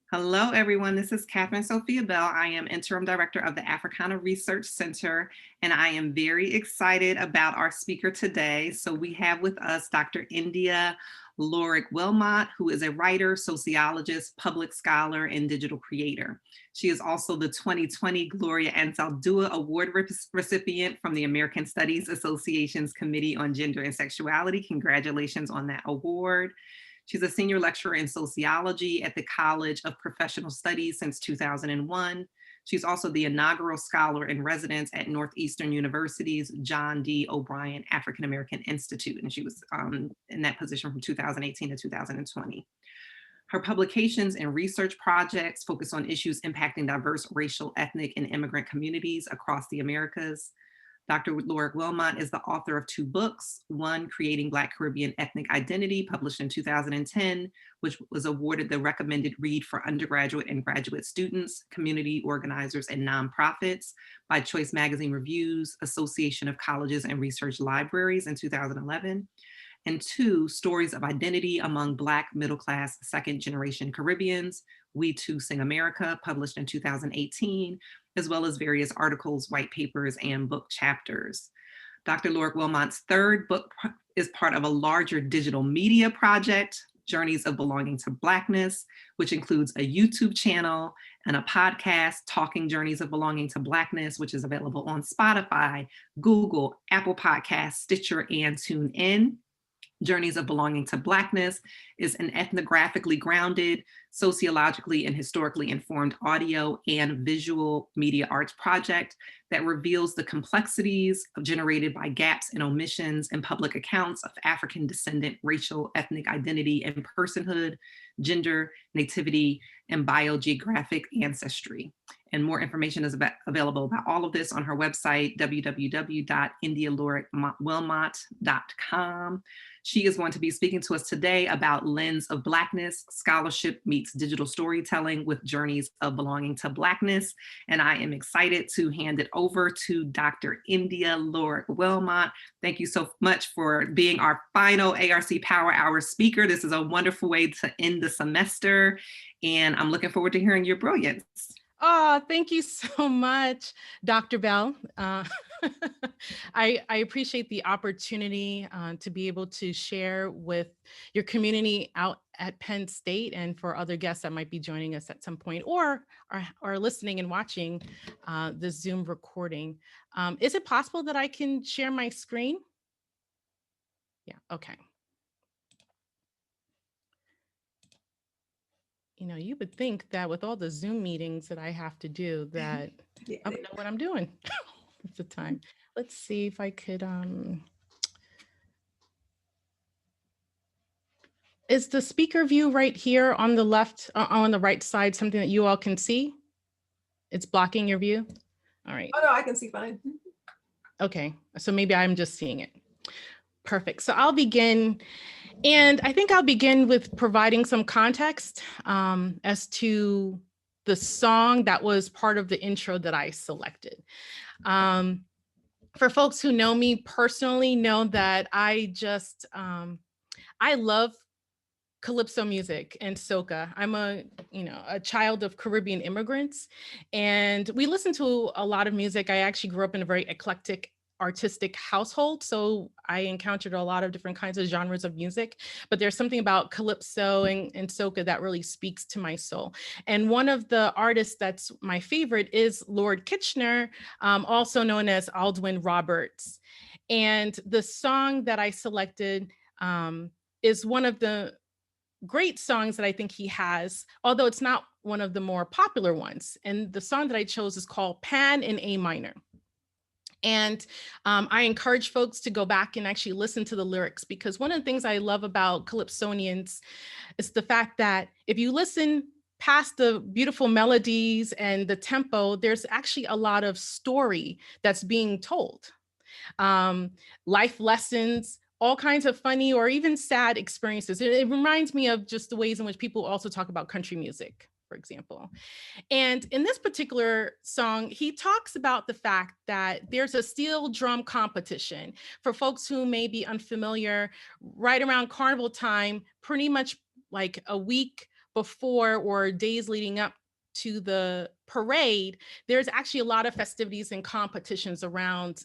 Hello, everyone. This is Catherine Sophia Bell. I am Interim Director of the Africana Research Center, and I am very excited about our speaker today. So we have with us Dr. Yndia Lorick-Wilmot, who is a writer, sociologist, public scholar, and digital creator. She is also the 2020 Gloria Anzaldúa Award Recipient from the American Studies Association's Committee on Gender and Sexuality. Congratulations on that award. She's a senior lecturer in sociology at the College of Professional Studies since 2001. She's also the inaugural scholar in residence at Northeastern University's John D. O'Brien African American Institute, and she was in that position from 2018 to 2020. Her publications and research projects focus on issues impacting diverse racial, ethnic, and immigrant communities across the Americas. Dr. Lorick-Wilmot is the author of 2 books, one, Creating Black Caribbean Ethnic Identity, published in 2010, which was awarded the recommended read for undergraduate and graduate students, community organizers, and nonprofits by Choice Magazine Reviews, Association of Colleges and Research Libraries in 2011. And 2, Stories of Identity Among Black Middle-Class Second-Generation Caribbeans, We Too Sing America, published in 2018, as well as various articles, white papers, and book chapters. Dr. Lorick-Wilmot's 3rd book is part of a larger digital media project, Journeys of Belonging to Blackness, which includes a YouTube channel and a podcast, Talking Journeys of Belonging to Blackness, which is available on Spotify, Google, Apple Podcasts, Stitcher, and TuneIn. Journeys of Belonging to Blackness is an ethnographically grounded, sociologically and historically informed audio and visual media arts project that reveals the complexities generated by gaps and omissions in public accounts of African descendant racial, ethnic identity and personhood, gender, nativity, and biogeographic ancestry. And more information is available about all of this on her website, www.indialorick-wilmot.com. She is going to be speaking to us today about Lens of Blackness, Scholarship Meets Digital Storytelling with Journeys of Belonging to Blackness. And I am excited to hand it over to Dr. Yndia Lorick-Wilmot. Thank you so much for being our final ARC Power Hour speaker. This is a wonderful way to end the semester, and I'm looking forward to hearing your brilliance. Oh, thank you so much, Dr. Bell. I appreciate the opportunity to be able to share with your community out at Penn State and for other guests that might be joining us at some point or are listening and watching the Zoom recording. Is it possible that I can share my screen? Yeah, okay. You know, you would think that with all the Zoom meetings that I have to do that I would know what I'm doing at the time. Let's see if I could, is the speaker view right here on the left, on the right side, something that you all can see? It's blocking your view? All right. Oh no, I can see fine. Okay, so maybe I'm just seeing it. Perfect, so I'll begin. And I think I'll begin with providing some context as to the song that was part of the intro that I selected. For folks who know me personally, know that I love Calypso music and soca. I'm a child of Caribbean immigrants, and we listen to a lot of music. I actually grew up in a very eclectic artistic household, so I encountered a lot of different kinds of genres of music, but there's something about Calypso and soca that really speaks to my soul. And one of the artists that's my favorite is Lord Kitchener, also known as Aldwin Roberts. And the song that I selected is one of the great songs that I think he has, although it's not one of the more popular ones. And the song that I chose is called Pan in A minor. And I encourage folks to go back and actually listen to the lyrics, because one of the things I love about Calypsonians is the fact that if you listen past the beautiful melodies and the tempo, there's actually a lot of story that's being told. Life lessons, all kinds of funny or even sad experiences. It reminds me of just the ways in which people also talk about country music, for example. And in this particular song, he talks about the fact that there's a steel drum competition. For folks who may be unfamiliar, right around carnival time, pretty much like a week before or days leading up to the parade, there's actually a lot of festivities and competitions around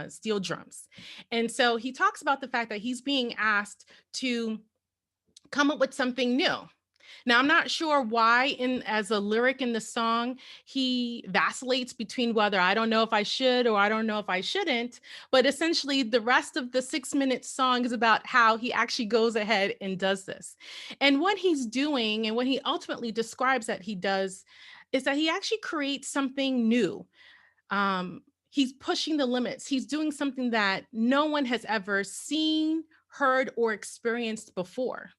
steel drums. And so he talks about the fact that he's being asked to come up with something new. Now, I'm not sure why as a lyric in the song, he vacillates between whether I don't know if I should or I don't know if I shouldn't, but essentially the rest of the 6-minute song is about how he actually goes ahead and does this. And what he's doing and what he ultimately describes that he does is that he actually creates something new. He's pushing the limits. He's doing something that no one has ever seen, heard, or experienced before.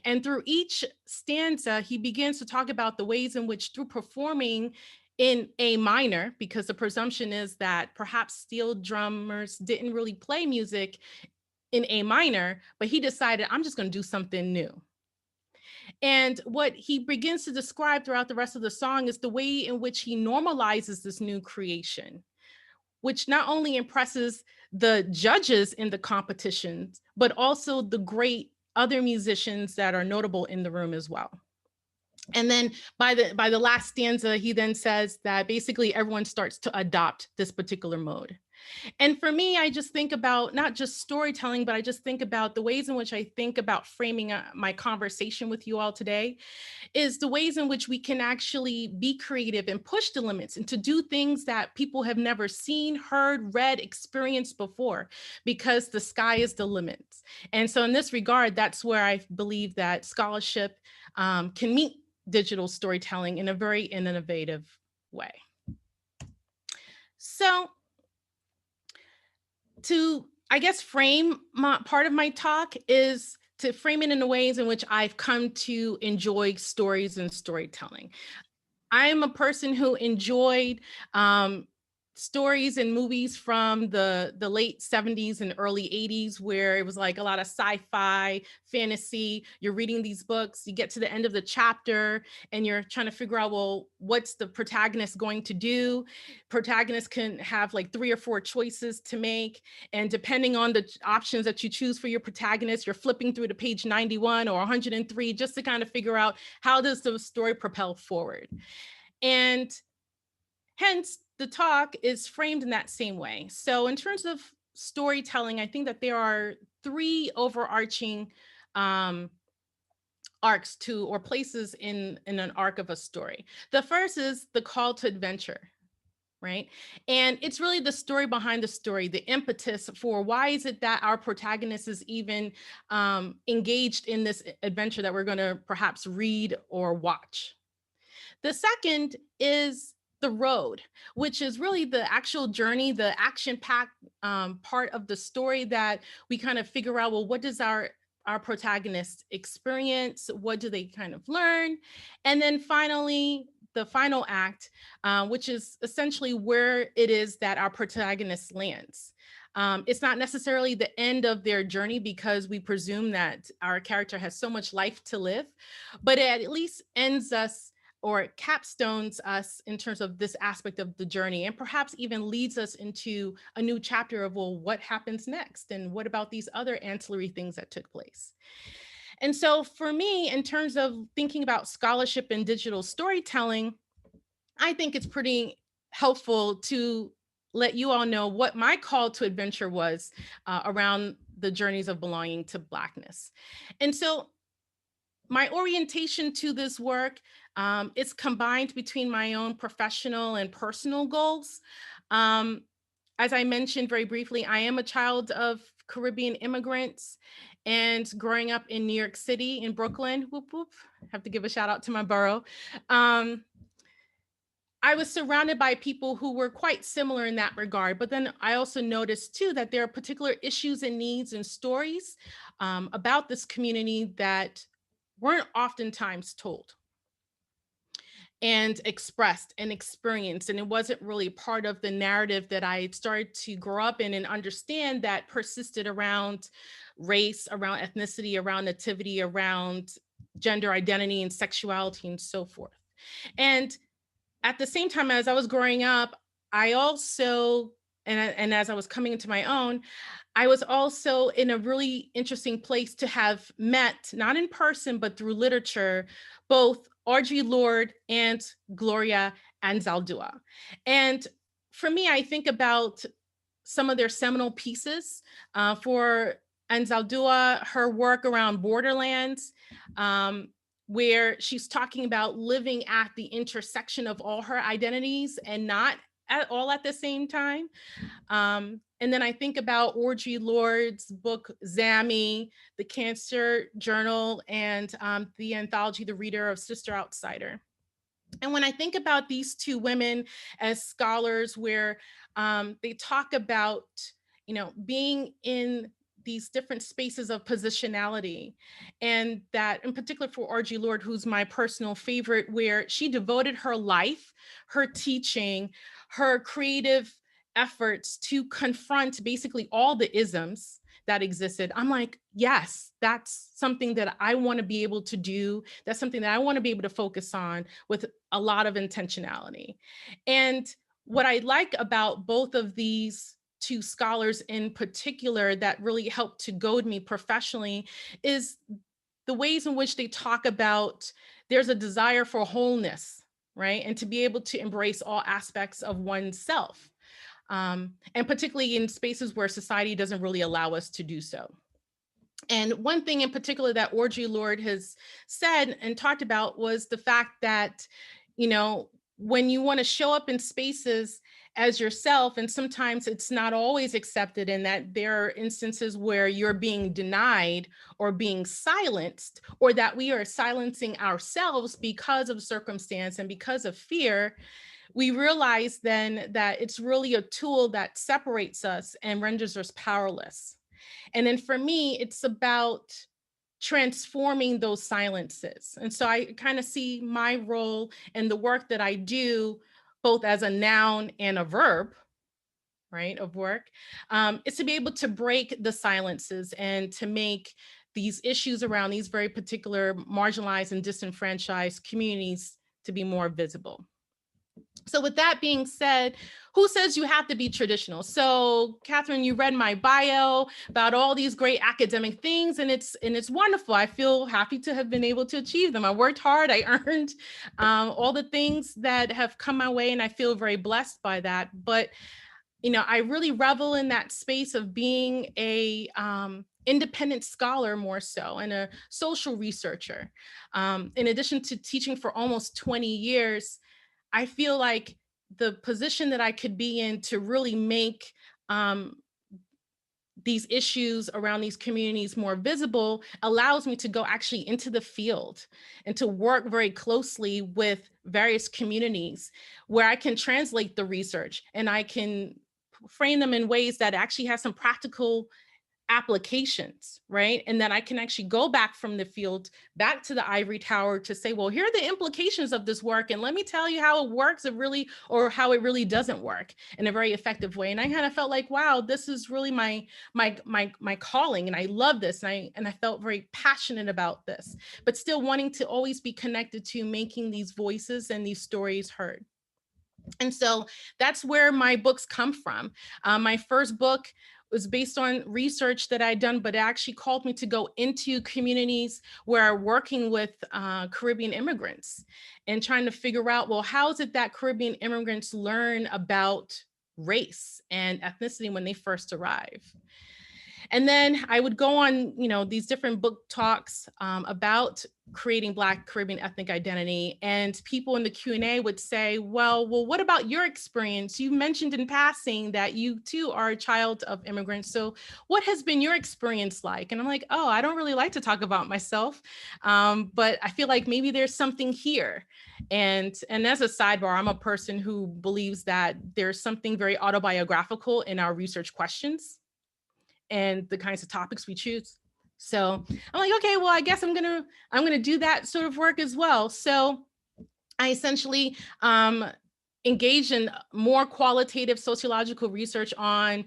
And through each stanza, he begins to talk about the ways in which, through performing in A minor, because the presumption is that perhaps steel drummers didn't really play music in A minor, but he decided, I'm just going to do something new. And what he begins to describe throughout the rest of the song is the way in which he normalizes this new creation, which not only impresses the judges in the competitions, but also the great other musicians that are notable in the room as well. And then by the last stanza, he then says that basically everyone starts to adopt this particular mode. And for me, I just think about not just storytelling, but I just think about the ways in which I think about framing my conversation with you all today is the ways in which we can actually be creative and push the limits and to do things that people have never seen, heard, read, experienced before, because the sky is the limit. And so in this regard, that's where I believe that scholarship can meet digital storytelling in a very innovative way. So to, I guess, frame part of my talk is to frame it in the ways in which I've come to enjoy stories and storytelling. I am a person who enjoyed stories and movies from the late 70s and early 80s, where it was like a lot of sci-fi, fantasy. You're reading these books, you get to the end of the chapter and you're trying to figure out, well, what's the protagonist going to do? Protagonists can have like 3 or 4 choices to make. And depending on the options that you choose for your protagonist, you're flipping through to page 91 or 103 just to kind of figure out how does the story propel forward. And hence, the talk is framed in that same way. So in terms of storytelling, I think that there are 3 overarching arcs to, or places in an arc of a story. The first is the call to adventure, right? And it's really the story behind the story, the impetus for why is it that our protagonist is even engaged in this adventure that we're going to perhaps read or watch. The second is the road, which is really the actual journey, the action-packed part of the story that we kind of figure out, well, what does our protagonist experience? What do they kind of learn? And then finally, the final act, which is essentially where it is that our protagonist lands. It's not necessarily the end of their journey because we presume that our character has so much life to live, but it at least ends us or capstones us in terms of this aspect of the journey, and perhaps even leads us into a new chapter of, well, what happens next? And what about these other ancillary things that took place? And so for me, in terms of thinking about scholarship and digital storytelling, I think it's pretty helpful to let you all know what my call to adventure was around the journeys of belonging to Blackness. And so my orientation to this work is combined between my own professional and personal goals. As I mentioned very briefly, I am a child of Caribbean immigrants, and growing up in New York City, in Brooklyn, whoop, whoop, have to give a shout out to my borough. I was surrounded by people who were quite similar in that regard, but then I also noticed too that there are particular issues and needs and stories about this community that weren't oftentimes told and expressed and experienced. And it wasn't really part of the narrative that I started to grow up in and understand that persisted around race, around ethnicity, around nativity, around gender identity and sexuality and so forth. And at the same time, as I was growing up, I also and as I was coming into my own, I was also in a really interesting place to have met, not in person, but through literature, both Audre Lorde and Gloria Anzaldúa. And for me, I think about some of their seminal pieces. For Anzaldúa, her work around borderlands, um, where she's talking about living at the intersection of all her identities and not at all at the same time. And then I think about Audre Lorde's book, Zammy, the Cancer Journal, and the anthology, The Reader of Sister Outsider. And when I think about these two women as scholars, where they talk about, being in these different spaces of positionality, and that in particular for Audre Lorde, who's my personal favorite, where she devoted her life, her teaching, her creative efforts to confront basically all the isms that existed. I'm like, yes, that's something that I want to be able to do. That's something that I want to be able to focus on with a lot of intentionality. And what I like about both of these two scholars in particular that really helped to goad me professionally is the ways in which they talk about there's a desire for wholeness, right? And to be able to embrace all aspects of oneself. And particularly in spaces where society doesn't really allow us to do so. And one thing in particular that Audre Lorde has said and talked about was the fact that, when you want to show up in spaces as yourself, and sometimes it's not always accepted, and that there are instances where you're being denied or being silenced, or that we are silencing ourselves because of circumstance and because of fear, we realize then that it's really a tool that separates us and renders us powerless. And then for me, it's about transforming those silences. And so I kind of see my role in the work that I do, both as a noun and a verb, right, of work, is to be able to break the silences and to make these issues around these very particular marginalized and disenfranchised communities to be more visible. So with that being said, who says you have to be traditional? So Catherine, you read my bio about all these great academic things, and it's wonderful. I feel happy to have been able to achieve them. I worked hard, I earned all the things that have come my way, and I feel very blessed by that. But I really revel in that space of being a independent scholar more so, and a social researcher. In addition to teaching for almost 20 years, I feel like the position that I could be in to really make these issues around these communities more visible allows me to go actually into the field and to work very closely with various communities where I can translate the research and I can frame them in ways that actually have some practical applications, right? And then I can actually go back from the field back to the ivory tower to say, well, here are the implications of this work, and let me tell you how it works, or how it really doesn't work in a very effective way. And I kind of felt like, wow, this is really my calling, and I love this, and I felt very passionate about this, but still wanting to always be connected to making these voices and these stories heard. And so that's where my books come from. My first book was based on research that I'd done, but it actually called me to go into communities where I'm working with Caribbean immigrants and trying to figure out, well, how is it that Caribbean immigrants learn about race and ethnicity when they first arrive? And then I would go on, these different book talks about creating Black Caribbean ethnic identity. And people in the Q&A would say, well, what about your experience? You mentioned in passing that you too are a child of immigrants. So what has been your experience like? And I'm like, oh, I don't really like to talk about myself, but I feel like maybe there's something here. And as a sidebar, I'm a person who believes that there's something very autobiographical in our research questions and the kinds of topics we choose. So I'm like, okay, well, I guess I'm gonna do that sort of work as well. So I essentially engaged in more qualitative sociological research on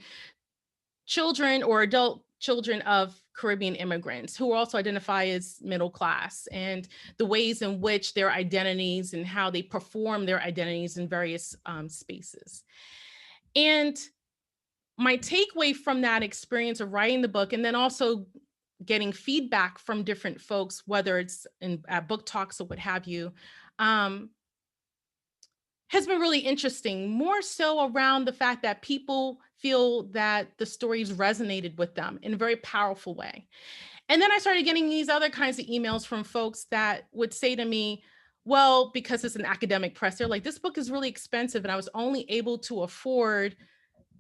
children or adult children of Caribbean immigrants who also identify as middle class, and the ways in which their identities and how they perform their identities in various spaces. And my takeaway from that experience of writing the book, and then also getting feedback from different folks, whether it's at book talks or what have you, um, has been really interesting, more so around the fact that people feel that the stories resonated with them in a very powerful way. And then I started getting these other kinds of emails from folks that would say to me, well, because it's an academic press, they're like, this book is really expensive and I was only able to afford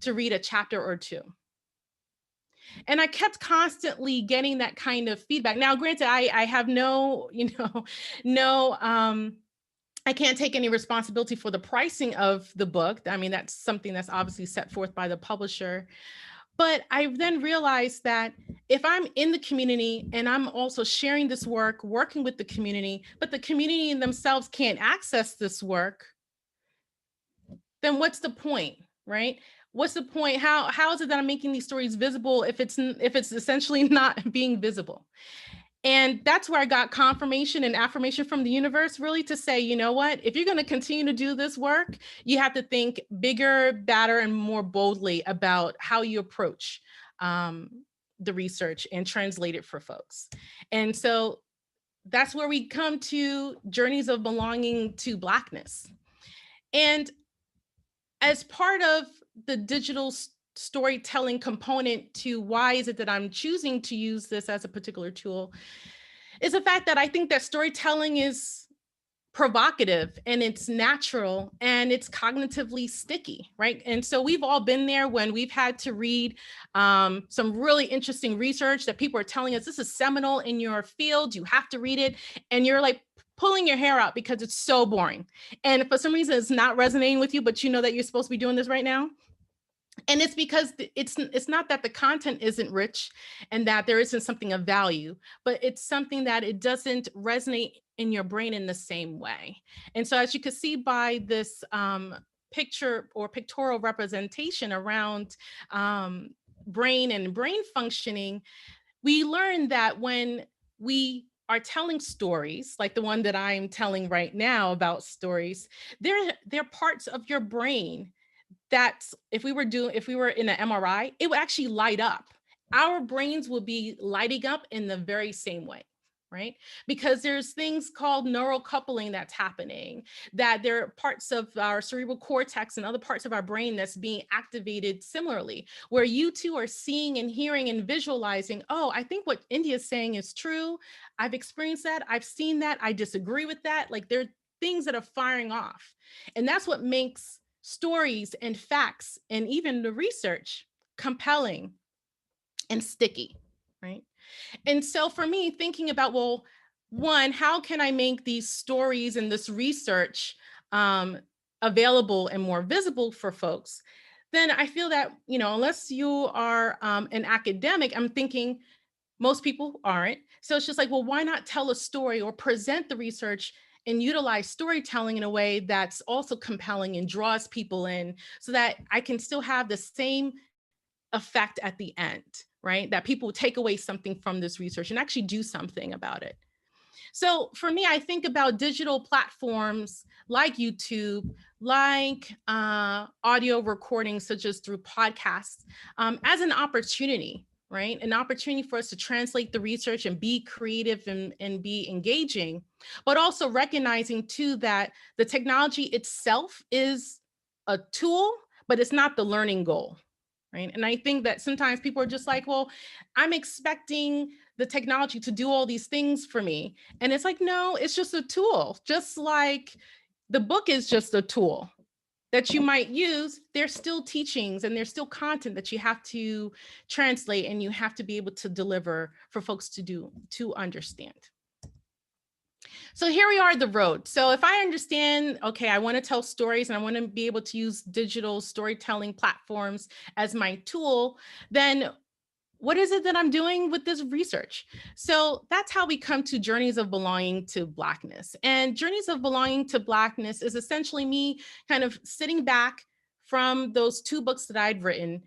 to read a chapter or two. And I kept constantly getting that kind of feedback. Now, granted, I have no, no, I can't take any responsibility for the pricing of the book. I mean, that's something that's obviously set forth by the publisher. But I then realized that if I'm in the community and I'm also sharing this work, working with the community, but the community in themselves can't access this work, then what's the point, right? What's the point? How is it that I'm making these stories visible if it's essentially not being visible? And that's where I got confirmation and affirmation from the universe, really, to say, you know what, if you're going to continue to do this work, you have to think bigger, badder, and more boldly about how you approach the research and translate it for folks. And so that's where we come to Journeys of Belonging to Blackness. And as part of the digital storytelling component to why is it that I'm choosing to use this as a particular tool, is the fact that I think that storytelling is provocative and it's natural and it's cognitively sticky, right? And so we've all been there when we've had to read some really interesting research that people are telling us, this is seminal in your field, you have to read it. And you're like pulling your hair out because it's so boring. And for some reason it's not resonating with you, but you know that you're supposed to be doing this right now. And it's because it's not that the content isn't rich and that there isn't something of value, but it's something that it doesn't resonate in your brain in the same way. And so as you can see by this picture or pictorial representation around brain and brain functioning, we learned that when we are telling stories, like the one that I'm telling right now about stories, they're parts of your brain that's if we were in an MRI, it would actually light up. Our brains will be lighting up in the very same way, right? Because there's things called neural coupling that's happening, that there are parts of our cerebral cortex and other parts of our brain that's being activated similarly, where you two are seeing and hearing and visualizing, oh, I think what Yndia is saying is true. I've experienced that. I've seen that. I disagree with that. Like there are things that are firing off. And that's what makes stories and facts and even the research compelling and sticky, right? And so for me, thinking about, well, one, how can I make these stories and this research available and more visible for folks? Then I feel that, unless you are an academic, I'm thinking most people aren't. So it's just like, well, why not tell a story or present the research and utilize storytelling in a way that's also compelling and draws people in so that I can still have the same effect at the end, right? That people take away something from this research and actually do something about it. So for me, I think about digital platforms like YouTube, like audio recordings, such as through podcasts, as an opportunity, right? An opportunity for us to translate the research and be creative and be engaging, but also recognizing too that the technology itself is a tool, but it's not the learning goal, right? And I think that sometimes people are just like, well, I'm expecting the technology to do all these things for me. And it's like, no, it's just a tool. Just like the book is just a tool that you might use. There's still teachings and there's still content that you have to translate and you have to be able to deliver for folks to understand. So here we are at the road. So if I understand, okay, I want to tell stories and I want to be able to use digital storytelling platforms as my tool, then what is it that I'm doing with this research? So that's how we come to Journeys of Belonging to Blackness. And Journeys of Belonging to Blackness is essentially me kind of sitting back from those two books that I'd written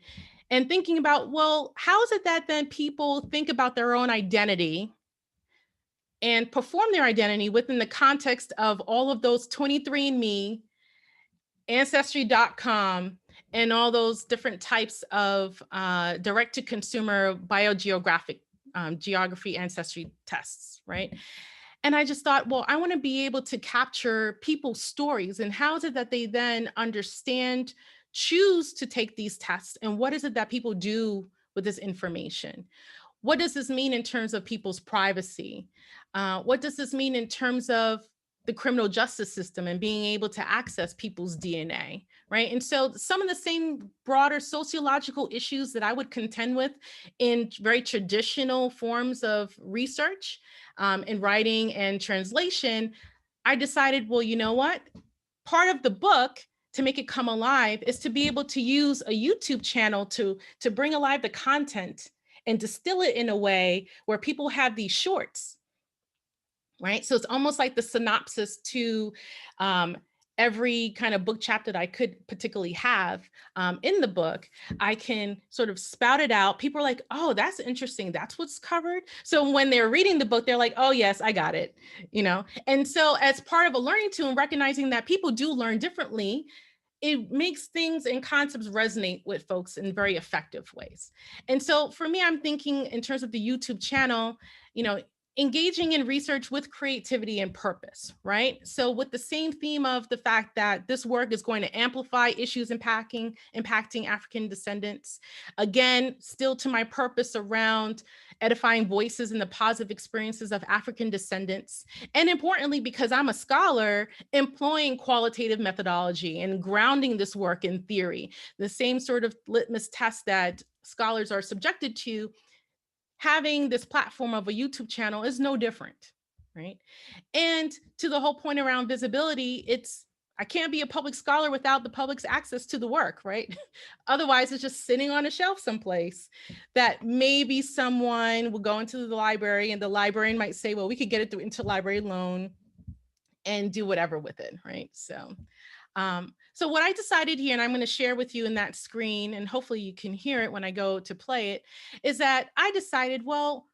and thinking about, well, how is it that then people think about their own identity and perform their identity within the context of all of those 23andMe, Ancestry.com, and all those different types of direct-to-consumer biogeographic geography ancestry tests, right? And I just thought, well, I want to be able to capture people's stories and how is it that they then understand, choose to take these tests, and what is it that people do with this information? What does this mean in terms of people's privacy? What does this mean in terms of the criminal justice system and being able to access people's DNA, right? And so some of the same broader sociological issues that I would contend with in very traditional forms of research, in writing and translation, I decided, well, you know what? Part of the book to make it come alive is to be able to use a YouTube channel to bring alive the content and distill it in a way where people have these shorts, right? So it's almost like the synopsis to every kind of book chapter that I could particularly have in the book. I can sort of spout it out. People are like, oh, that's interesting. That's what's covered. So when they're reading the book, they're like, oh, yes, I got it, you know? And so as part of a learning tool and recognizing that people do learn differently, it makes things and concepts resonate with folks in very effective ways. And so for me, I'm thinking in terms of the YouTube channel, you know, engaging in research with creativity and purpose, right? So with the same theme of the fact that this work is going to amplify issues impacting African descendants. Again, still to my purpose around edifying voices and the positive experiences of African descendants. And importantly, because I'm a scholar, employing qualitative methodology and grounding this work in theory, the same sort of litmus test that scholars are subjected to. Having this platform of a YouTube channel is no different, right? And to the whole point around visibility, I can't be a public scholar without the public's access to the work, right? Otherwise, it's just sitting on a shelf someplace that maybe someone will go into the library and the librarian might say, well, we could get it through interlibrary loan and do whatever with it, right? So what I decided here, and I'm going to share with you in that screen, and hopefully you can hear it when I go to play it, is that I decided, well,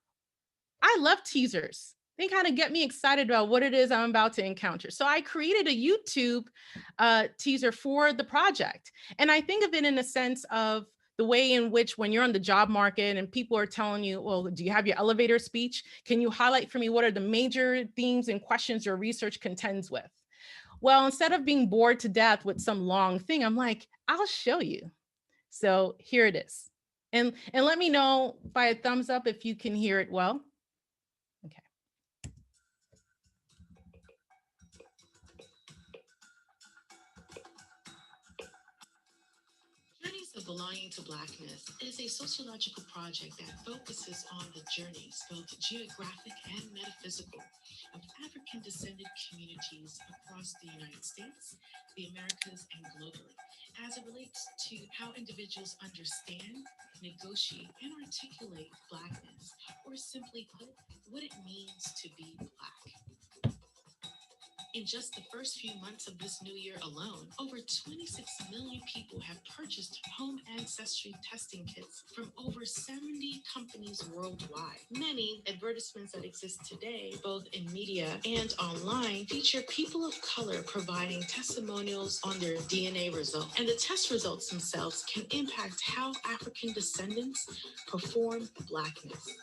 I love teasers. They kind of get me excited about what it is I'm about to encounter. So I created a YouTube teaser for the project. And I think of it in a sense of the way in which when you're on the job market and people are telling you, well, do you have your elevator speech? Can you highlight for me what are the major themes and questions your research contends with? Well, instead of being bored to death with some long thing, I'm like, I'll show you. So here it is. And let me know by a thumbs up if you can hear it well. Okay. Journeys of Belonging to Blackness is a sociological project that focuses on the journeys, both geographic and metaphysical, of African descended communities across the United States, the Americas, and globally, as it relates to how individuals understand, negotiate, and articulate Blackness, or simply put, what it means to be Black. In just the first few months of this new year alone, over 26 million people have purchased home ancestry testing kits from over 70 companies worldwide. Many advertisements that exist today, both in media and online, feature people of color providing testimonials on their DNA results. And the test results themselves can impact how African descendants perform Blackness.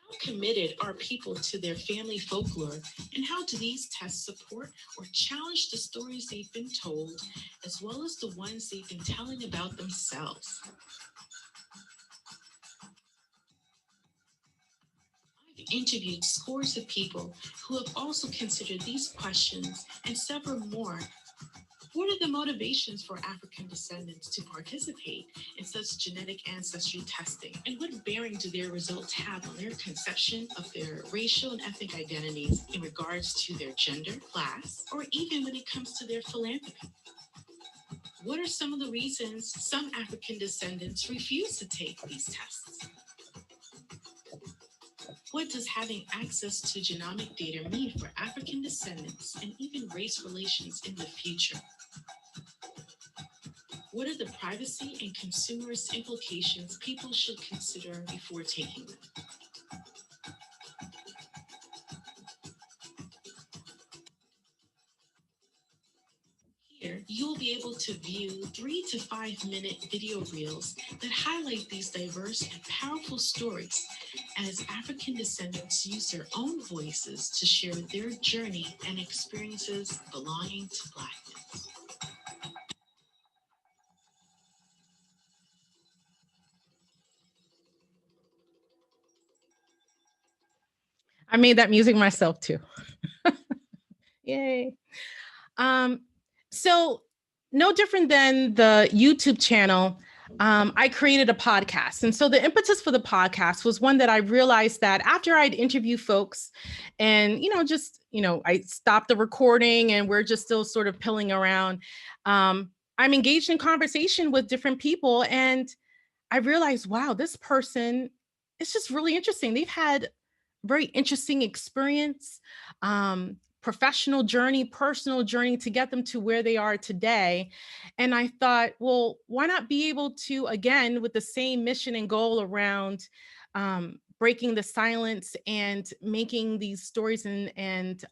How committed are people to their family folklore, and how do these tests support or challenge the stories they've been told, as well as the ones they've been telling about themselves? I've interviewed scores of people who have also considered these questions and several more. What are the motivations for African descendants to participate in such genetic ancestry testing? And what bearing do their results have on their conception of their racial and ethnic identities in regards to their gender, class, or even when it comes to their philanthropy? What are some of the reasons some African descendants refuse to take these tests? What does having access to genomic data mean for African descendants and even race relations in the future? What are the privacy and consumerist implications people should consider before taking them? Here, you will be able to view 3 to 5 minute video reels that highlight these diverse and powerful stories as African descendants use their own voices to share their journey and experiences belonging to Blackness. I made that music myself too. Yay. So no different than the YouTube channel, I created a podcast. And so the impetus for the podcast was one that I realized that after I'd interview folks and, I stopped the recording and we're just still sort of pilling around. I'm engaged in conversation with different people and I realized, wow, this person is just really interesting. They've had very interesting experience, professional journey, personal journey to get them to where they are today. And I thought, well, why not be able to, again, with the same mission and goal around breaking the silence and making these stories and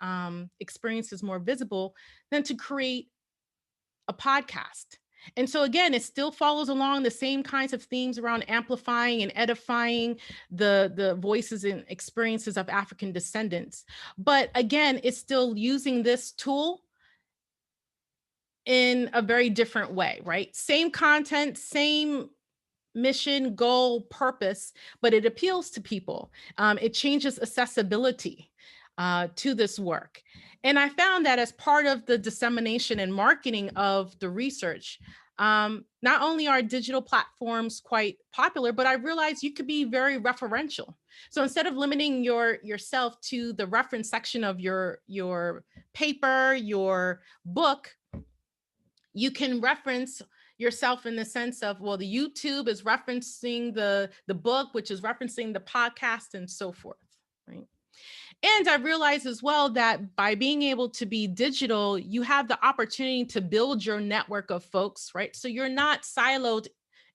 experiences more visible, than to create a podcast. And so again, it still follows along the same kinds of themes around amplifying and edifying the voices and experiences of African descendants. But again, it's still using this tool in a very different way, right? Same content, same mission, goal, purpose, but it appeals to people. It changes accessibility to this work. And I found that as part of the dissemination and marketing of the research, not only are digital platforms quite popular, but I realized you could be very referential. So instead of limiting yourself to the reference section of your paper, your book, you can reference yourself in the sense of, well, the YouTube is referencing the book, which is referencing the podcast and so forth, right? And I realized as well that by being able to be digital, you have the opportunity to build your network of folks, right? So you're not siloed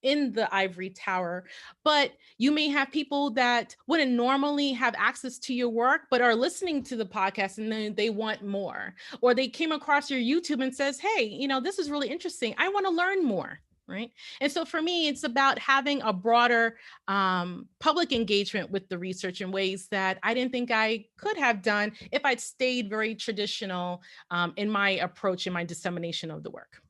in the ivory tower, but you may have people that wouldn't normally have access to your work, but are listening to the podcast and then they want more, or they came across your YouTube and says, hey, this is really interesting. I want to learn more. Right. And so for me, it's about having a broader public engagement with the research in ways that I didn't think I could have done if I'd stayed very traditional in my approach and my dissemination of the work.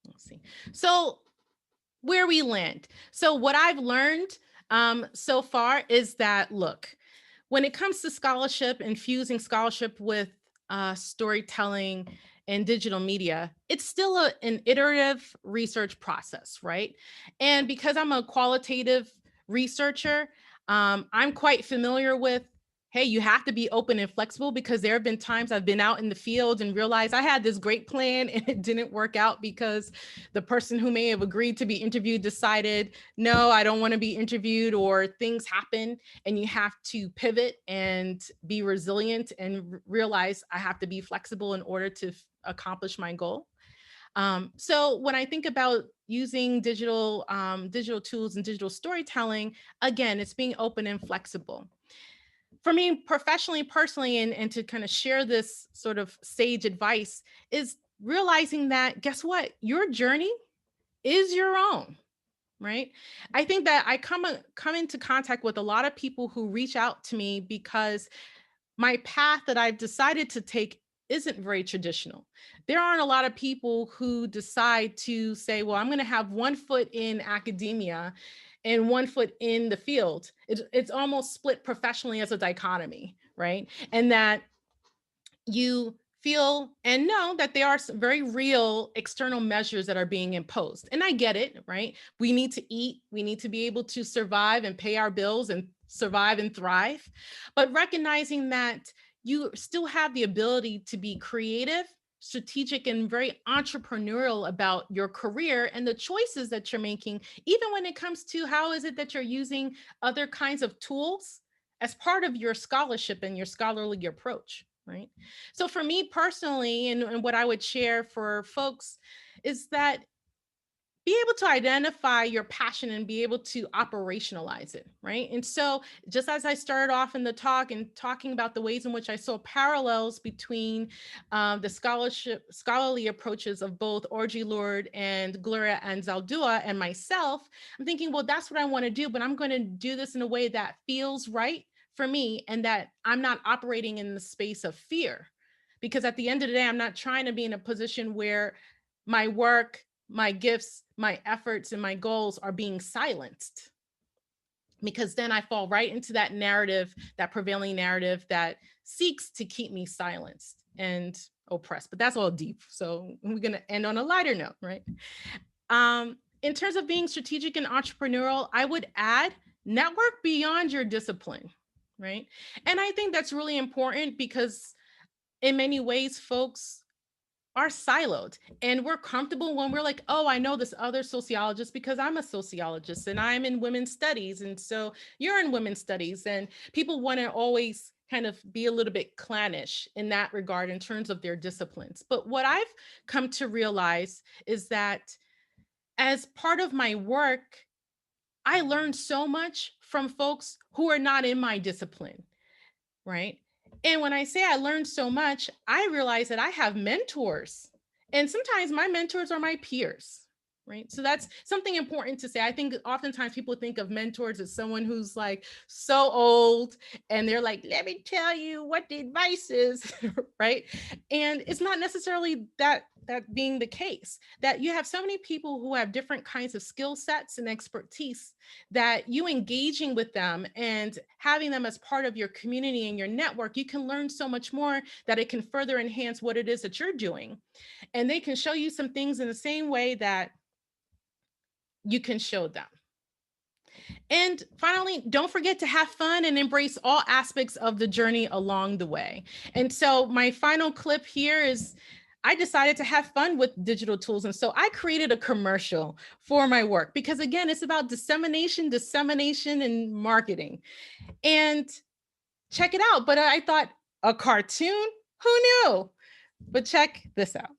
Let's see. So where we land. So what I've learned so far is that, look, when it comes to scholarship, infusing scholarship with storytelling and digital media, it's still an iterative research process, right? And because I'm a qualitative researcher, I'm quite familiar with, hey, you have to be open and flexible, because there have been times I've been out in the field and realized I had this great plan and it didn't work out because the person who may have agreed to be interviewed decided, no, I don't want to be interviewed, or things happen and you have to pivot and be resilient and realize I have to be flexible in order to accomplish my goal. So when I think about using digital tools and digital storytelling, again, it's being open and flexible. For me, professionally, personally, and to kind of share this sort of sage advice, is realizing that, guess what? Your journey is your own, right? I think that I come into contact with a lot of people who reach out to me because my path that I've decided to take isn't very traditional. There aren't a lot of people who decide to say, well, I'm going to have one foot in academia and one foot in the field. It's almost split professionally as a dichotomy, right? And that you feel and know that there are some very real external measures that are being imposed. And I get it, right? We need to eat, we need to be able to survive and pay our bills and survive and thrive. But recognizing that you still have the ability to be creative, strategic, and very entrepreneurial about your career and the choices that you're making, even when it comes to how is it that you're using other kinds of tools as part of your scholarship and your scholarly approach, right? So for me personally, and what I would share for folks is that be able to identify your passion and be able to operationalize it, right? And so just as I started off in the talk and talking about the ways in which I saw parallels between the scholarly approaches of both Audre Lorde and Gloria Anzaldúa and myself, I'm thinking, well, that's what I want to do, but I'm going to do this in a way that feels right for me and that I'm not operating in the space of fear. Because at the end of the day, I'm not trying to be in a position where my work, my gifts, my efforts, and my goals are being silenced, because then I fall right into that narrative, that prevailing narrative that seeks to keep me silenced and oppressed. But that's all deep. So we're going to end on a lighter note, right? In terms of being strategic and entrepreneurial, I would add network beyond your discipline, right? And I think that's really important because in many ways, folks are siloed and we're comfortable when we're like, oh, I know this other sociologist because I'm a sociologist and I'm in women's studies. And so you're in women's studies, and people want to always kind of be a little bit clannish in that regard in terms of their disciplines. But what I've come to realize is that as part of my work, I learned so much from folks who are not in my discipline, right? And when I say I learned so much, I realize that I have mentors. And sometimes my mentors are my peers, right? So that's something important to say. I think oftentimes people think of mentors as someone who's like so old and they're like, let me tell you what the advice is, right? And it's not necessarily that being the case, that you have so many people who have different kinds of skill sets and expertise that you engaging with them and having them as part of your community and your network, you can learn so much more that it can further enhance what it is that you're doing. And they can show you some things in the same way that you can show them. And finally, don't forget to have fun and embrace all aspects of the journey along the way. And so my final clip here is, I decided to have fun with digital tools. And so I created a commercial for my work because, again, it's about dissemination, and marketing. And check it out. But I thought, a cartoon? Who knew? But check this out.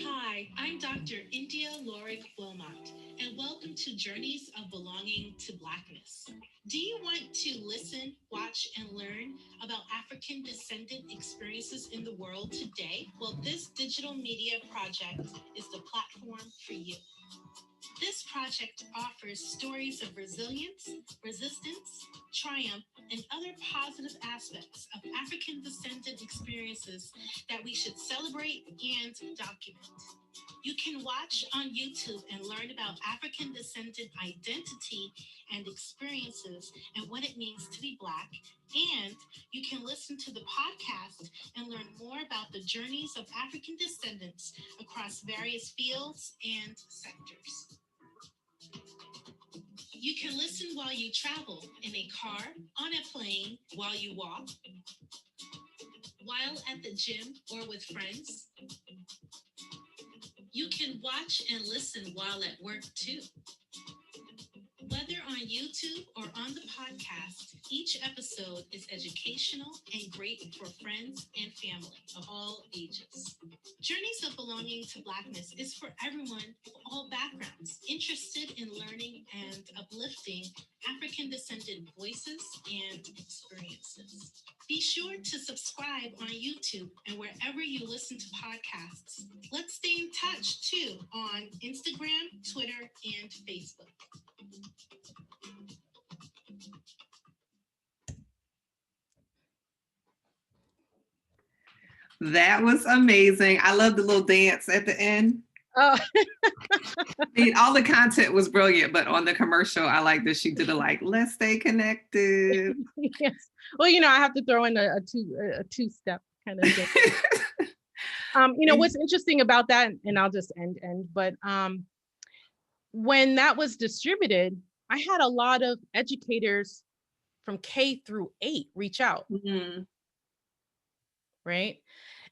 Hi, I'm Dr. Yndia Lorick-Wilmot, and welcome to Journeys of Belonging to Blackness. Do you want to listen, watch, and learn about African descendant experiences in the world today? Well, this digital media project is the platform for you. This project offers stories of resilience, resistance, triumph, and other positive aspects of African descendant experiences that we should celebrate and document. You can watch on YouTube and learn about African descendant identity and experiences and what it means to be Black. And you can listen to the podcast and learn more about the journeys of African descendants across various fields and sectors. You can listen while you travel, in a car, on a plane, while you walk, while at the gym or with friends. You can watch and listen while at work too. Whether on YouTube or on the podcast, each episode is educational and great for friends and family of all ages. Journeys of Belonging to Blackness is for everyone of all backgrounds interested in learning and uplifting African descendant voices and experiences. Be sure to subscribe on YouTube and wherever you listen to podcasts. Let's stay in touch too on Instagram, Twitter, and Facebook. That was amazing. I love the little dance at the end. Oh. I mean, all the content was brilliant, but on the commercial, I like that she did a let's stay connected. Yes. Well, I have to throw in a two-step kind of thing. What's interesting about that, and I'll just end, but when that was distributed, I had a lot of educators from K through 8 reach out. Mm-hmm. Right.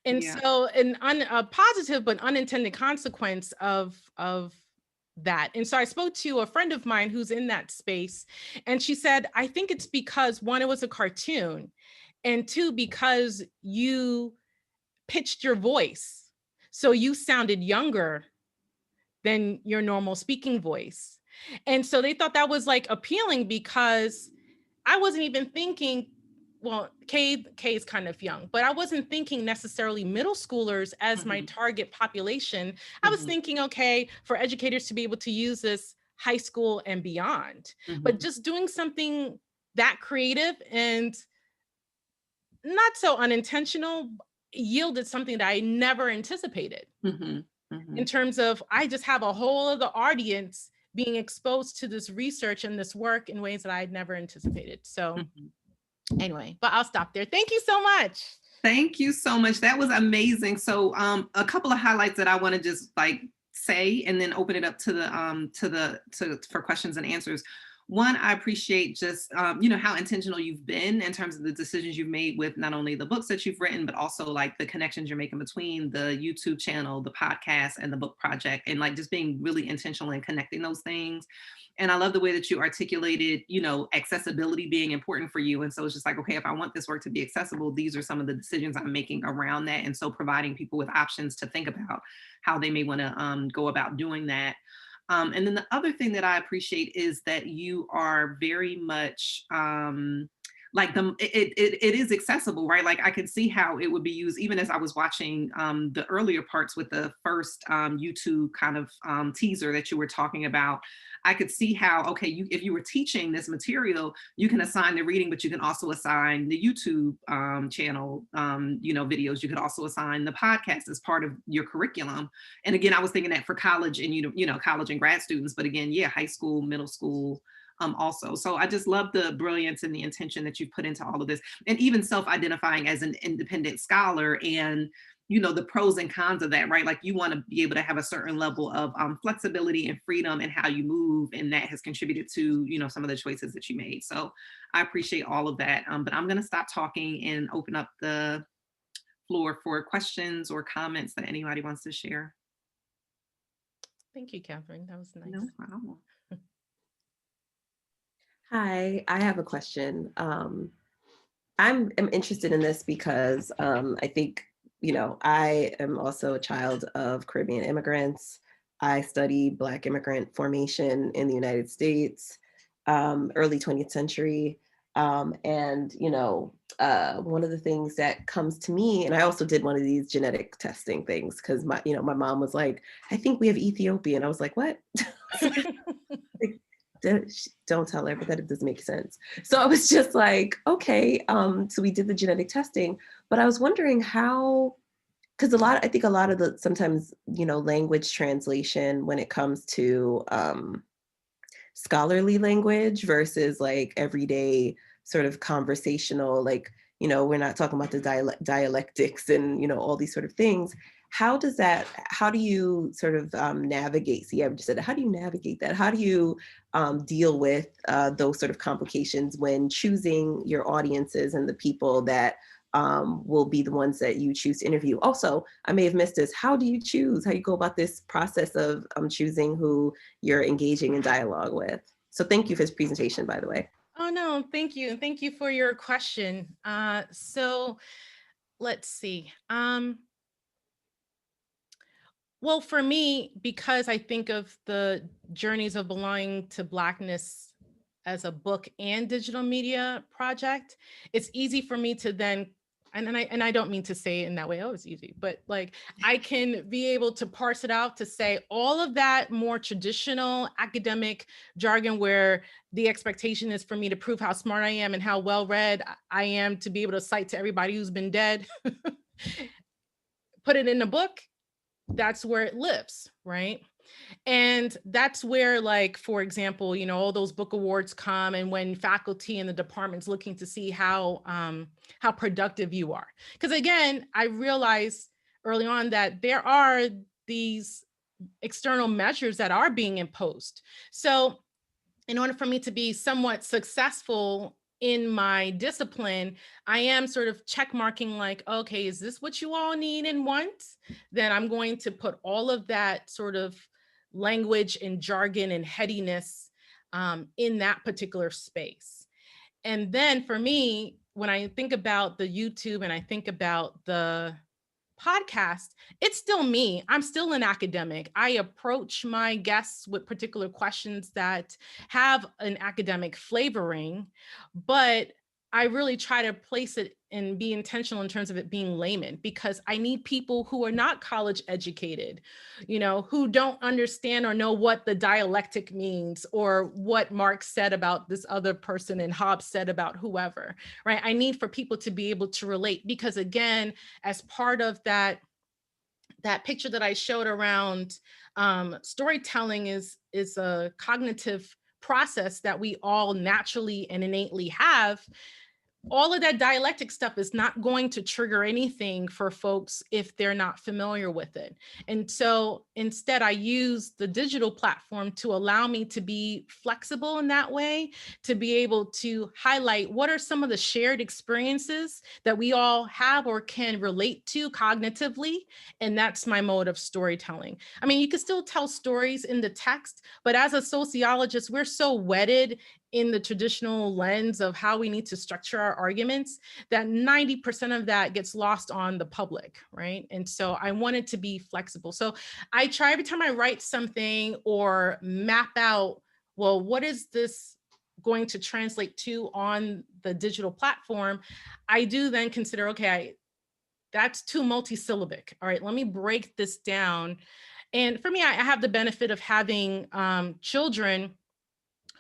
And so a positive but unintended consequence of that. And so I spoke to a friend of mine who's in that space, and she said, I think it's because, one, it was a cartoon, and two, because you pitched your voice. So you sounded younger than your normal speaking voice. And so they thought that was like appealing because I wasn't even thinking, well, K is kind of young, but I wasn't thinking necessarily middle schoolers as my target population. I was thinking, okay, for educators to be able to use this high school and beyond, but just doing something that creative and not so unintentional yielded something that I never anticipated. In terms of, I just have a whole other audience being exposed to this research and this work in ways that I had never anticipated. So anyway, but I'll stop there. Thank you so much. Thank you so much. That was amazing. So a couple of highlights that I want to just like say and then open it up to the for questions and answers. One, I appreciate just, you know, how intentional you've been in terms of the decisions you've made with not only the books that you've written, but also like the connections you're making between the YouTube channel, the podcast, and the book project, and like just being really intentional in connecting those things. And I love the way that you articulated, you know, accessibility being important for you. And so it's just like, okay, if I want this work to be accessible, these are some of the decisions I'm making around that. And so providing people with options to think about how they may want to go about doing that. And then the other thing that I appreciate is that you are very much like it is accessible, right? Like I can see how it would be used, even as I was watching the earlier parts with the first YouTube kind of teaser that you were talking about. I could see how, okay, if you were teaching this material, you can assign the reading, but you can also assign the YouTube channel, you know, videos. You could also assign the podcast as part of your curriculum. And again, I was thinking that for college and, you know, college and grad students, but again, yeah, high school, middle school, also. So I just love the brilliance and the intention that you put into all of this, and even self-identifying as an independent scholar and, you know, the pros and cons of that, right? Like you want to be able to have a certain level of flexibility and freedom in how you move, and that has contributed to, you know, some of the choices that you made. So I appreciate all of that. But I'm going to stop talking and open up the floor for questions or comments that anybody wants to share. Thank you, Catherine. That was nice. No problem. Hi, I have a question. I'm interested in this because I think, you know, I am also a child of Caribbean immigrants. I studied Black immigrant formation in the United States, early 20th century. And, you know, one of the things that comes to me, and I also did one of these genetic testing things because my mom was like, I think we have Ethiopian. I was like, what? Don't tell her, but that it doesn't make sense. So I was just like, okay, so we did the genetic testing, but I was wondering how, because I think a lot of the sometimes, you know, language translation when it comes to scholarly language versus like everyday sort of conversational, like, you know, we're not talking about the dialectics and, you know, all these sort of things. How do you sort of navigate, see, I've just said, how do you navigate that? How do you deal with those sort of complications when choosing your audiences and the people that will be the ones that you choose to interview? Also, I may have missed this. How do you choose, how you go about this process of choosing who you're engaging in dialogue with? So thank you for this presentation, by the way. Oh, no, thank you. Thank you for your question. So let's see. Well, for me, because I think of the journeys of belonging to Blackness as a book and digital media project, it's easy for me to then, and I don't mean to say it in that way, oh, it's easy, but like I can be able to parse it out to say all of that more traditional academic jargon where the expectation is for me to prove how smart I am and how well read I am to be able to cite to everybody who's been dead, put it in a book. That's where it lives, right? And that's where, like, for example, you know, all those book awards come, and when faculty and the department's looking to see how productive you are. Because again, I realized early on that there are these external measures that are being imposed. So in order for me to be somewhat successful in my discipline, I am sort of check marking like, okay, is this what you all need and want? Then I'm going to put all of that sort of language and jargon and headiness in that particular space. And then for me, when I think about the YouTube and I think about the podcast, it's still me. I'm still an academic. I approach my guests with particular questions that have an academic flavoring, but I really try to place it and be intentional in terms of it being layman, because I need people who are not college educated, who don't understand or know what the dialectic means or what Marx said about this other person and Hobbes said about whoever, right? I need for people to be able to relate, because again, as part of that picture that I showed around storytelling is a cognitive process that we all naturally and innately have. All of that dialectic stuff is not going to trigger anything for folks if they're not familiar with it. And so instead, I use the digital platform to allow me to be flexible in that way, to be able to highlight what are some of the shared experiences that we all have or can relate to cognitively. And that's my mode of storytelling. I mean, you can still tell stories in the text, but as a sociologist, we're so wedded in the traditional lens of how we need to structure our arguments that 90% of that gets lost on the public, right? And so I wanted to be flexible. So I try every time I write something or map out, well, what is this going to translate to on the digital platform? I do then consider, okay, that's too multisyllabic. All right, let me break this down. And for me, I have the benefit of having children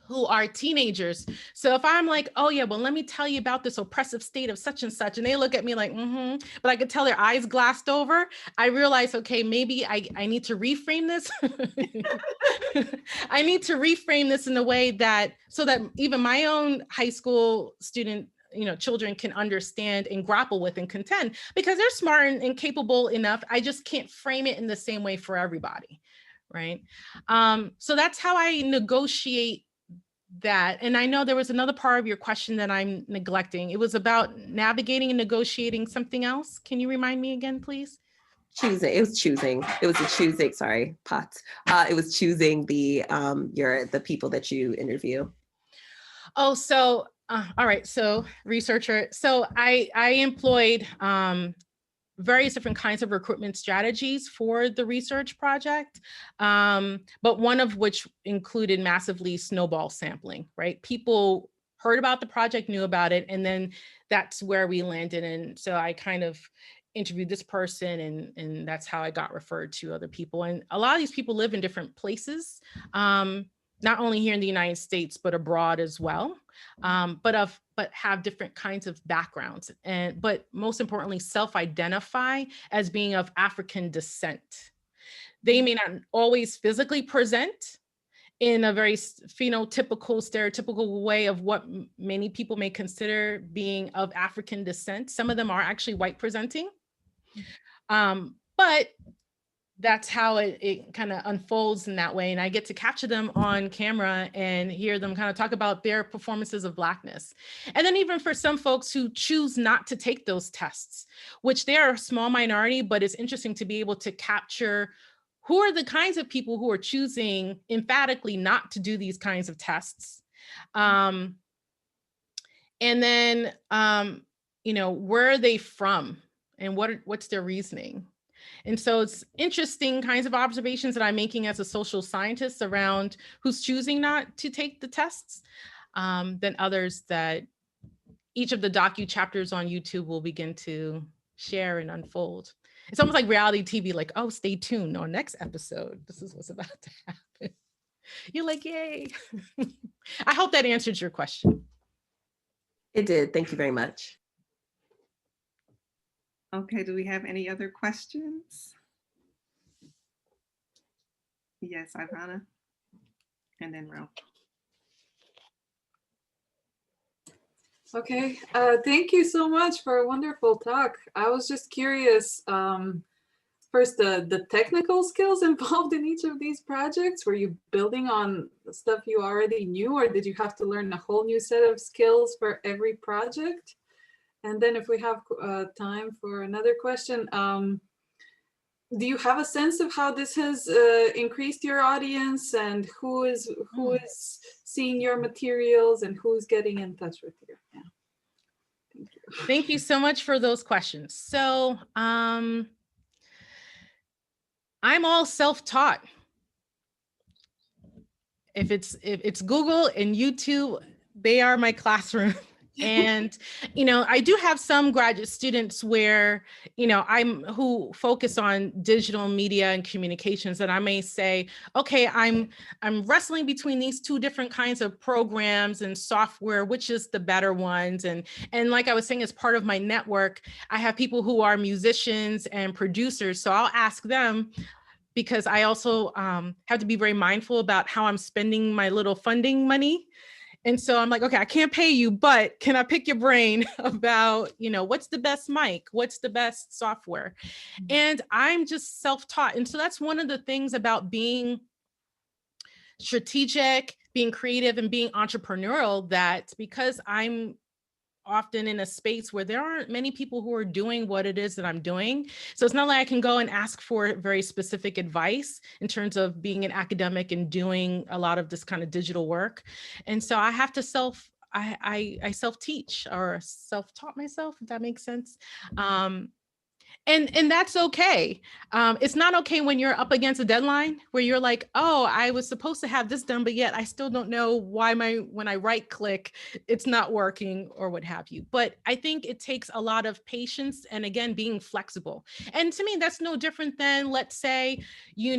who are teenagers. So if I'm like, oh yeah, well, let me tell you about this oppressive state of such and such, and they look at me like, but I could tell their eyes glassed over, I realize, okay, maybe I need to reframe this. I need to reframe this in a way that, so that even my own high school student, children can understand and grapple with and contend, because they're smart and capable enough. I just can't frame it in the same way for everybody, right? So that's how I negotiate that. And I know there was another part of your question that I'm neglecting. It was about navigating and negotiating something else. Can you remind me again, please? Choosing. It was choosing. It was a choosing. Sorry, POTS. It was choosing the people that you interview. Oh, so all right. So researcher. So I employed various different kinds of recruitment strategies for the research project, but one of which included massively snowball sampling, right? People heard about the project, knew about it, and then that's where we landed. And so I kind of interviewed this person, and that's how I got referred to other people. And a lot of these people live in different places, not only here in the United States, but abroad as well, but have different kinds of backgrounds, but most importantly, self-identify as being of African descent. They may not always physically present in a very phenotypical, stereotypical way of what many people may consider being of African descent. Some of them are actually white presenting, but that's how it kind of unfolds in that way. And I get to capture them on camera and hear them kind of talk about their performances of Blackness. And then even for some folks who choose not to take those tests, which they are a small minority, but it's interesting to be able to capture who are the kinds of people who are choosing emphatically not to do these kinds of tests. And then, where are they from and what's their reasoning? And so it's interesting kinds of observations that I'm making as a social scientist around who's choosing not to take the tests, than others that each of the docu chapters on YouTube will begin to share and unfold. It's almost like reality TV, like, oh, stay tuned on next episode. This is what's about to happen. You're like, yay. I hope that answered your question. It did. Thank you very much. Okay, do we have any other questions? Yes, Ivana, and then Ralph. Okay, thank you so much for a wonderful talk. I was just curious, first, the technical skills involved in each of these projects. Were you building on the stuff you already knew, or did you have to learn a whole new set of skills for every project? And then if we have time for another question, do you have a sense of how this has increased your audience, and who is seeing your materials and who's getting in touch with you? Yeah. Thank you. Thank you so much for those questions. So I'm all self-taught. If it's Google and YouTube, they are my classroom. And, I do have some graduate students where, who focus on digital media and communications, and I may say, okay, I'm wrestling between these two different kinds of programs and software, which is the better ones. And like I was saying, as part of my network, I have people who are musicians and producers. So I'll ask them, because I also have to be very mindful about how I'm spending my little funding money. And so I'm like, okay, I can't pay you, but can I pick your brain about, what's the best mic? What's the best software? And I'm just self-taught. And so that's one of the things about being strategic, being creative, and being entrepreneurial, that because I'm often in a space where there aren't many people who are doing what it is that I'm doing. So it's not like I can go and ask for very specific advice in terms of being an academic and doing a lot of this kind of digital work. And so I have to I self-teach or self-taught myself, if that makes sense. And that's okay. It's not okay when you're up against a deadline where you're like, oh, I was supposed to have this done, but yet I still don't know why when I right click, it's not working or what have you. But I think it takes a lot of patience and, again, being flexible. And to me, that's no different than, let's say, you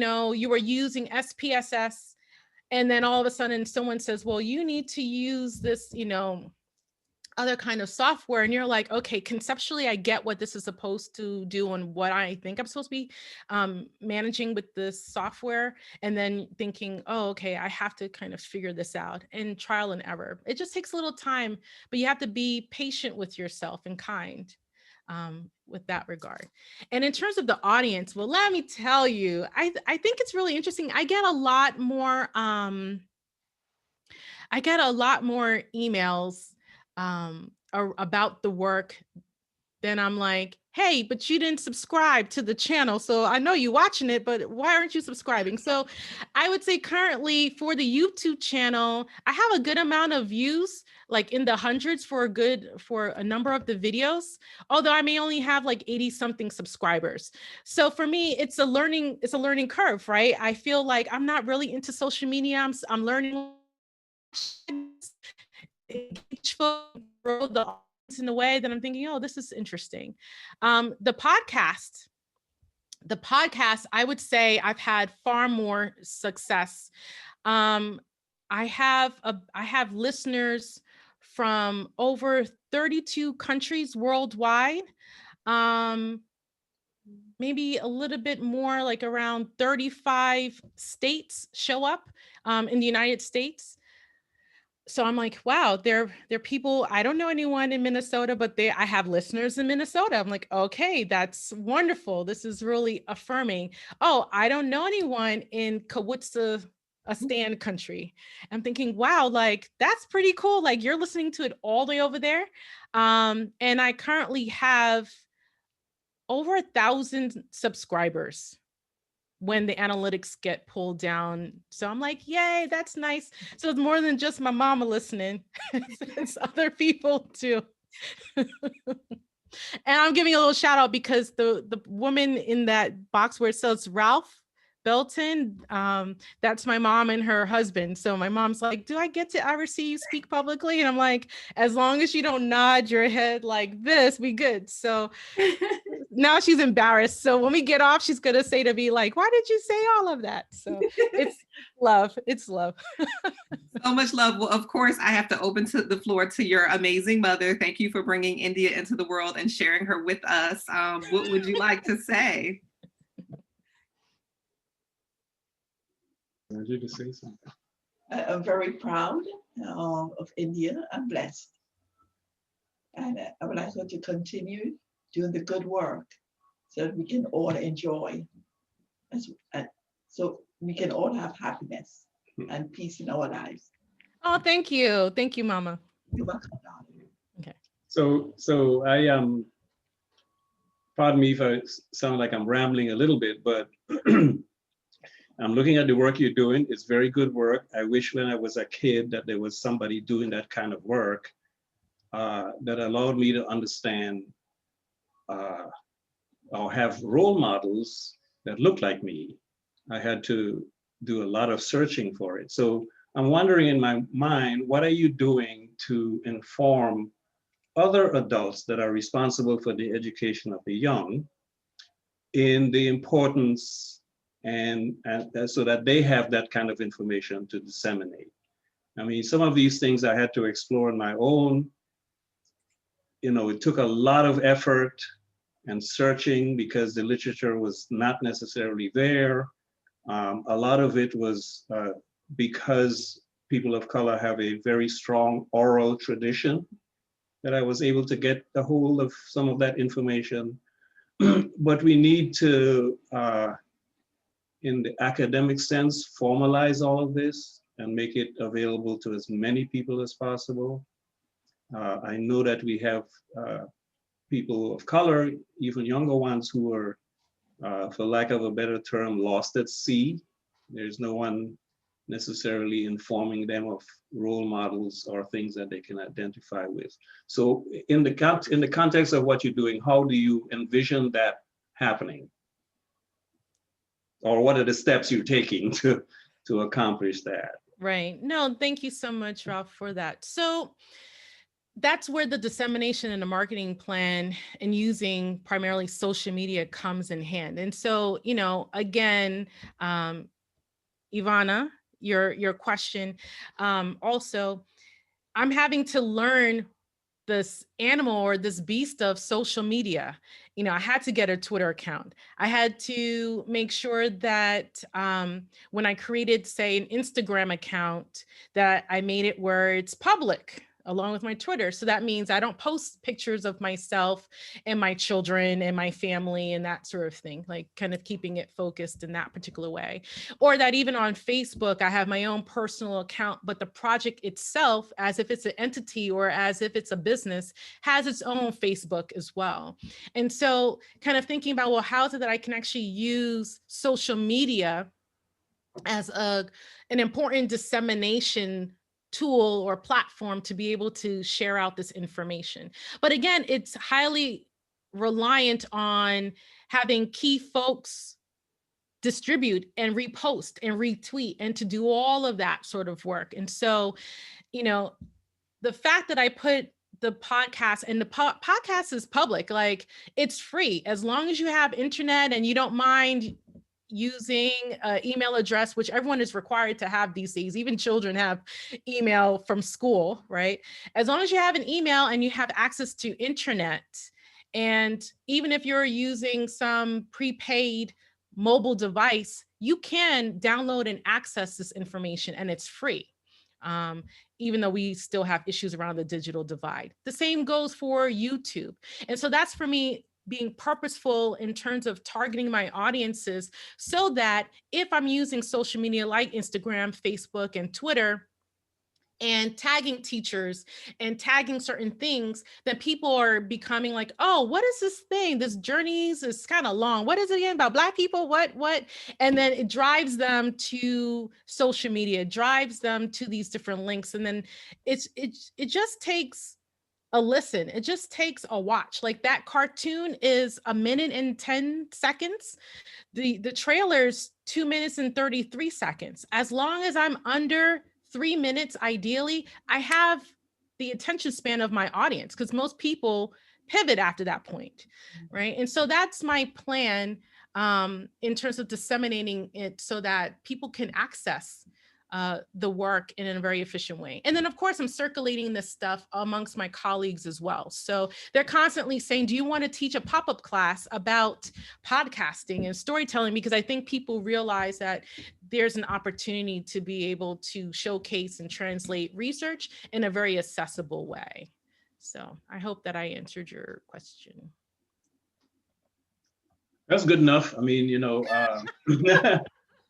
were using SPSS, and then all of a sudden someone says, well, you need to use this, other kind of software, and you're like, okay, conceptually I get what this is supposed to do and what I think I'm supposed to be managing with this software, and then thinking, oh, okay, I have to kind of figure this out, and trial and error. It just takes a little time, but you have to be patient with yourself and kind with that regard. And in terms of the audience, well, let me tell you, I think it's really interesting. I get a lot more emails about the work. Then I'm like, hey, but you didn't subscribe to the channel. So I know you're watching it, but why aren't you subscribing? So I would say currently for the YouTube channel, I have a good amount of views, like in the hundreds for a number of the videos, although I may only have like 80 something subscribers. So for me, it's a learning curve, right? I feel like I'm not really into social media. I'm learning grow the audience in a way that I'm thinking, oh, this is interesting. The podcast, I would say I've had far more success. I have listeners from over 32 countries worldwide. Maybe a little bit more, like around 35 states show up in the United States. So I'm like, wow, there are people, I don't know anyone in Minnesota, but I have listeners in Minnesota. I'm like, okay, that's wonderful. This is really affirming. Oh, I don't know anyone in Kawutsa-stan country. I'm thinking, wow, like that's pretty cool. Like you're listening to it all the way over there. And I currently have over 1,000 subscribers when the analytics get pulled down. So I'm like, yay, that's nice. So it's more than just my mama listening. It's other people too. And I'm giving a little shout out because the woman in that box where it says Ralph Belton, that's my mom and her husband. So my mom's like, do I get to ever see you speak publicly? And I'm like, as long as you don't nod your head like this, we good. So now she's embarrassed. So when we get off, she's going to say to me like, why did you say all of that? So it's love. It's love. So much love. Well, of course, I have to open the floor to your amazing mother. Thank you for bringing Yndia into the world and sharing her with us. What would you like to say? I wanted you to say something. I'm very proud of Yndia. I'm blessed. And I would like her to continue doing the good work so that we can all enjoy. So we can all have happiness and peace in our lives. Oh, thank you. Thank you, Mama. You're welcome, darling. Okay. So I pardon me if I sound like I'm rambling a little bit, but I'm looking at the work you're doing. It's very good work. I wish when I was a kid that there was somebody doing that kind of work that allowed me to understand or have role models that looked like me. I had to do a lot of searching for it. So I'm wondering in my mind, what are you doing to inform other adults that are responsible for the education of the young in the importance and so that they have that kind of information to disseminate? I mean, some of these things I had to explore on my own. You know, it took a lot of effort and searching because the literature was not necessarily there. A lot of it was because people of color have a very strong oral tradition that I was able to get a hold of some of that information. But we need to, in the academic sense, formalize all of this and make it available to as many people as possible. I know that we have people of color, even younger ones, who are, for lack of a better term, lost at sea. There's no one necessarily informing them of role models or things that they can identify with. So in the context of what you're doing, how do you envision that happening? Or what are the steps you're taking to accomplish that? Right. No, thank you so much, Ralph, for that. So that's where the dissemination and the marketing plan and using primarily social media comes in hand. And so, you know, again, Ivana, your question, also, I'm having to learn this animal or this beast of social media. You know, I had to get a Twitter account. I had to make sure that when I created, say, an Instagram account, that I made it where it's public along with my Twitter. So that means I don't post pictures of myself and my children and my family and that sort of thing, like kind of keeping it focused in that particular way. Or that even on Facebook, I have my own personal account, but the project itself, as if it's an entity or as if it's a business, has its own Facebook as well. And so kind of thinking about, well, how is it that I can actually use social media as an important dissemination tool or platform to be able to share out this information. But again, it's highly reliant on having key folks distribute and repost and retweet and to do all of that sort of work. And so, you know, the fact that I put the podcast, and the podcast is public, like it's free, as long as you have internet and you don't mind using an email address, which everyone is required to have these days. Even children have email from school, right? As long as you have an email and you have access to internet, and even if you're using some prepaid mobile device, you can download and access this information, and it's free. Even though we still have issues around the digital divide. The same goes for YouTube. And so that's, for me, being purposeful in terms of targeting my audiences, so that if I'm using social media like Instagram, Facebook, and Twitter, and tagging teachers and tagging certain things, that people are becoming like, oh, what is this thing? This journey is kind of long. What is it again about Black people? What? And then it drives them to social media, drives them to these different links. And then it just takes a listen. It just takes a watch. Like that cartoon is 1 minute and 10 seconds. The trailer's 2 minutes and 33 seconds. As long as I'm under 3 minutes, ideally, I have the attention span of my audience, because most people pivot after that point, right? And so that's my plan in terms of disseminating it so that people can access the work in a very efficient way. And then, of course, I'm circulating this stuff amongst my colleagues as well. So they're constantly saying, do you want to teach a pop-up class about podcasting and storytelling? Because I think people realize that there's an opportunity to be able to showcase and translate research in a very accessible way. So I hope that I answered your question. That's good enough. I mean, you know,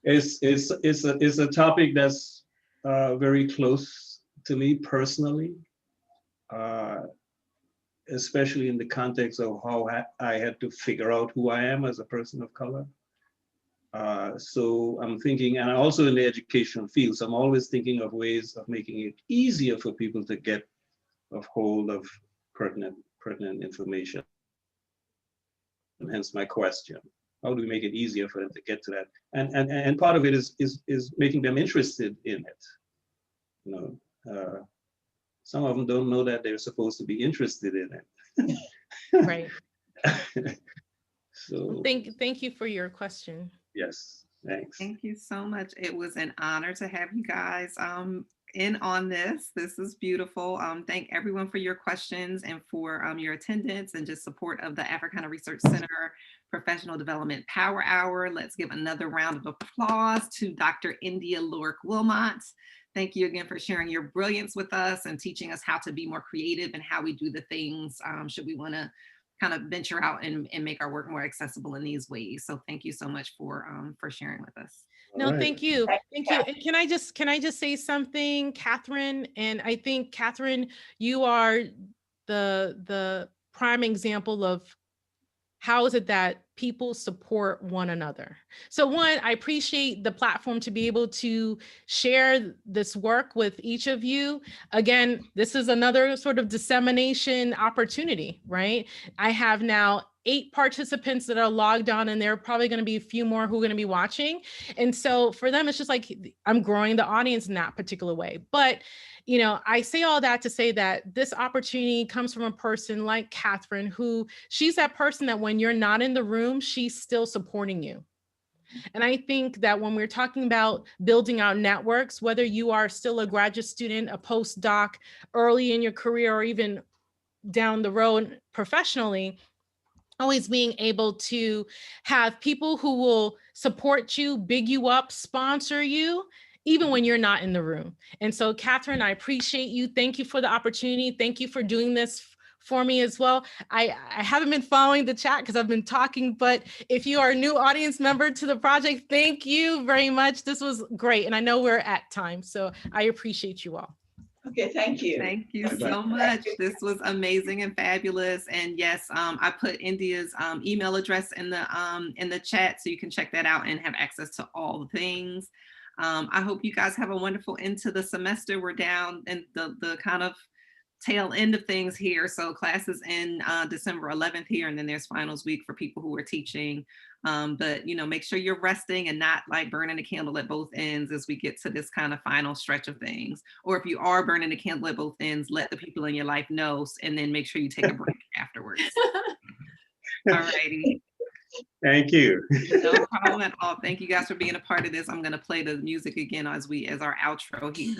it's a topic that's very close to me personally, especially in the context of how I had to figure out who I am as a person of color. So I'm thinking, and also in the educational field, so I'm always thinking of ways of making it easier for people to get a hold of pertinent information. And hence my question. how do we make it easier for them to get to that? And part of it is making them interested in it. You know, some of them don't know that they're supposed to be interested in it. Right. So Thank you for your question. yes, thanks. Thank you so much. It was an honor to have you guys in on this. This is beautiful. Thank everyone for your questions and for your attendance and just support of the Africana Research Center Professional Development Power Hour. Let's give another round of applause to Dr. Yndia Lorick-Wilmot. Thank you again for sharing your brilliance with us and teaching us how to be more creative and how we do the things should we want to kind of venture out and make our work more accessible in these ways. So thank you so much for sharing with us. No, All right. thank you. Thank you. And can I just say something, Catherine? And I think, Catherine, you are the prime example of how is it that people support one another. So one, I appreciate the platform to be able to share this work with each of you. Again, this is another sort of dissemination opportunity, right? I have now 8 participants that are logged on, and there are probably going to be a few more who are going to be watching. And so for them, it's just like, I'm growing the audience in that particular way. But you know, I say all that to say that this opportunity comes from a person like Catherine, who she's that person that when you're not in the room, she's still supporting you. And I think that when we're talking about building out networks, whether you are still a graduate student, a postdoc, early in your career, or even down the road professionally, always being able to have people who will support you, big you up, sponsor you, even when you're not in the room. And so, Catherine, I appreciate you. Thank you for the opportunity. Thank you for doing this for me as well. I haven't been following the chat because I've been talking, but if you are a new audience member to the project, thank you very much. This was great. And I know we're at time, so I appreciate you all. Okay, thank you. Thank you so much. This was amazing and fabulous. And yes, I put India's email address in the chat, so you can check that out and have access to all the things. I hope you guys have a wonderful end to the semester. We're down in the kind of tail end of things here. So classes in December 11th here, and then there's finals week for people who are teaching. But you know, make sure you're resting and not like burning a candle at both ends as we get to this kind of final stretch of things. Or if you are burning a candle at both ends, let the people in your life know, and then make sure you take a break afterwards. All righty. Thank you. No problem at all. Thank you guys for being a part of this. I'm going to play the music again as our outro here.